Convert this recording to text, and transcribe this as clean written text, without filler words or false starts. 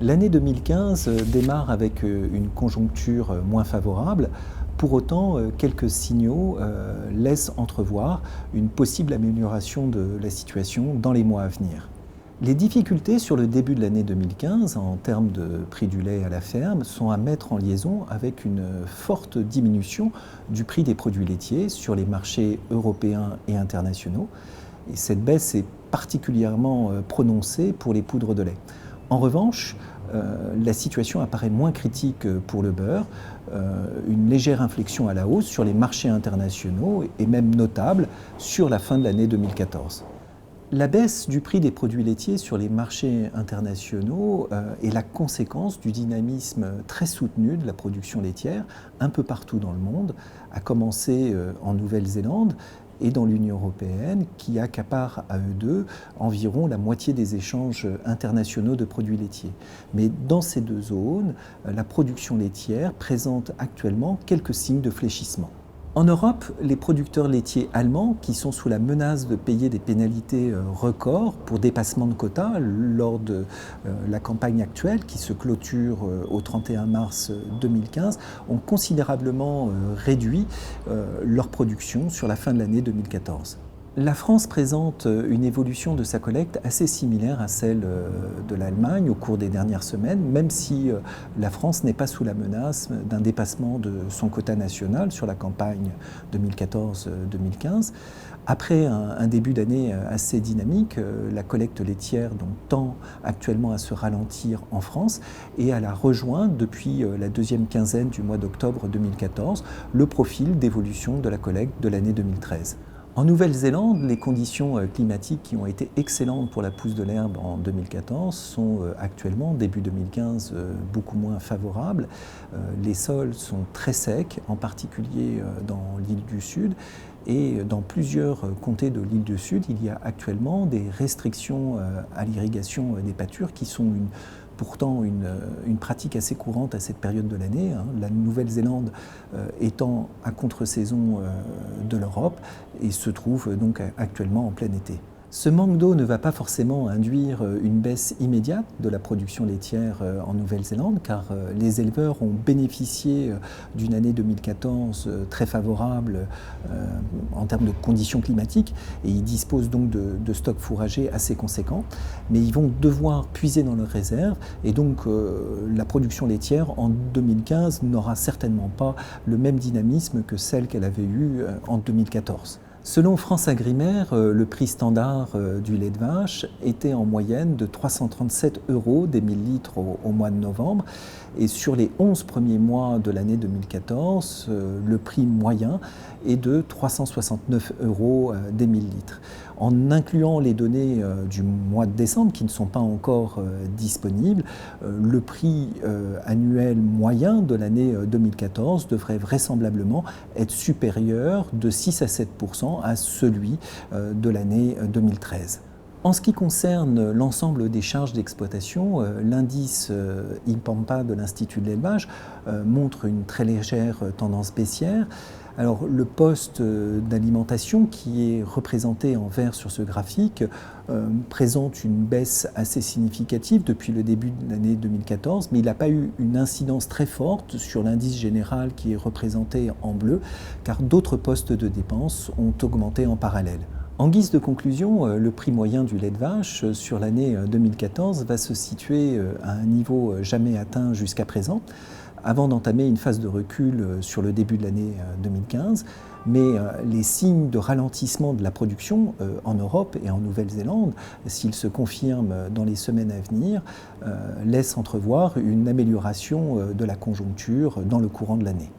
L'année 2015 démarre avec une conjoncture moins favorable. Pour autant, quelques signaux laissent entrevoir une possible amélioration de la situation dans les mois à venir. Les difficultés sur le début de l'année 2015 en termes de prix du lait à la ferme sont à mettre en liaison avec une forte diminution du prix des produits laitiers sur les marchés européens et internationaux. Et cette baisse est particulièrement prononcée pour les poudres de lait. En revanche, la situation apparaît moins critique pour le beurre. Une légère inflexion à la hausse sur les marchés internationaux est même notable sur la fin de l'année 2014. La baisse du prix des produits laitiers sur les marchés internationaux est la conséquence du dynamisme très soutenu de la production laitière un peu partout dans le monde, à commencer en Nouvelle-Zélande et dans l'Union européenne, qui accapare à eux deux environ la moitié des échanges internationaux de produits laitiers. Mais dans ces deux zones, la production laitière présente actuellement quelques signes de fléchissement. En Europe, les producteurs laitiers allemands, qui sont sous la menace de payer des pénalités records pour dépassement de quotas lors de la campagne actuelle qui se clôture au 31 mars 2015, ont considérablement réduit leur production sur la fin de l'année 2014. La France présente une évolution de sa collecte assez similaire à celle de l'Allemagne au cours des dernières semaines, même si la France n'est pas sous la menace d'un dépassement de son quota national sur la campagne 2014-2015. Après un début d'année assez dynamique, la collecte laitière tend actuellement à se ralentir en France et à la rejoindre depuis la deuxième quinzaine du mois d'octobre 2014 le profil d'évolution de la collecte de l'année 2013. En Nouvelle-Zélande, les conditions climatiques qui ont été excellentes pour la pousse de l'herbe en 2014 sont actuellement, début 2015, beaucoup moins favorables. Les sols sont très secs, en particulier dans l'île du Sud. Et dans plusieurs comtés de l'île du Sud, il y a actuellement des restrictions à l'irrigation des pâtures qui sont pourtant une pratique assez courante à cette période de l'année, la Nouvelle-Zélande étant à contre-saison de l'Europe et se trouve donc actuellement en plein été. Ce manque d'eau ne va pas forcément induire une baisse immédiate de la production laitière en Nouvelle-Zélande, car les éleveurs ont bénéficié d'une année 2014 très favorable en termes de conditions climatiques et ils disposent donc de stocks fourragers assez conséquents, mais ils vont devoir puiser dans leurs réserves et donc la production laitière en 2015 n'aura certainement pas le même dynamisme que celle qu'elle avait eue en 2014. Selon France Agrimer, le prix standard du lait de vache était en moyenne de 337 € des 1000 litres au mois de novembre. Et sur les 11 premiers mois de l'année 2014, le prix moyen est de 369 € des 1000 litres. En incluant les données du mois de décembre qui ne sont pas encore disponibles, le prix annuel moyen de l'année 2014 devrait vraisemblablement être supérieur de 6 à 7% à celui de l'année 2013. En ce qui concerne l'ensemble des charges d'exploitation, l'indice IPAMPA de l'Institut de l'élevage montre une très légère tendance baissière. Alors, le poste d'alimentation qui est représenté en vert sur ce graphique présente une baisse assez significative depuis le début de l'année 2014, mais il n'a pas eu une incidence très forte sur l'indice général qui est représenté en bleu, car d'autres postes de dépenses ont augmenté en parallèle. En guise de conclusion, le prix moyen du lait de vache sur l'année 2014 va se situer à un niveau jamais atteint jusqu'à présent, avant d'entamer une phase de recul sur le début de l'année 2015. Mais les signes de ralentissement de la production en Europe et en Nouvelle-Zélande, s'ils se confirment dans les semaines à venir, laissent entrevoir une amélioration de la conjoncture dans le courant de l'année.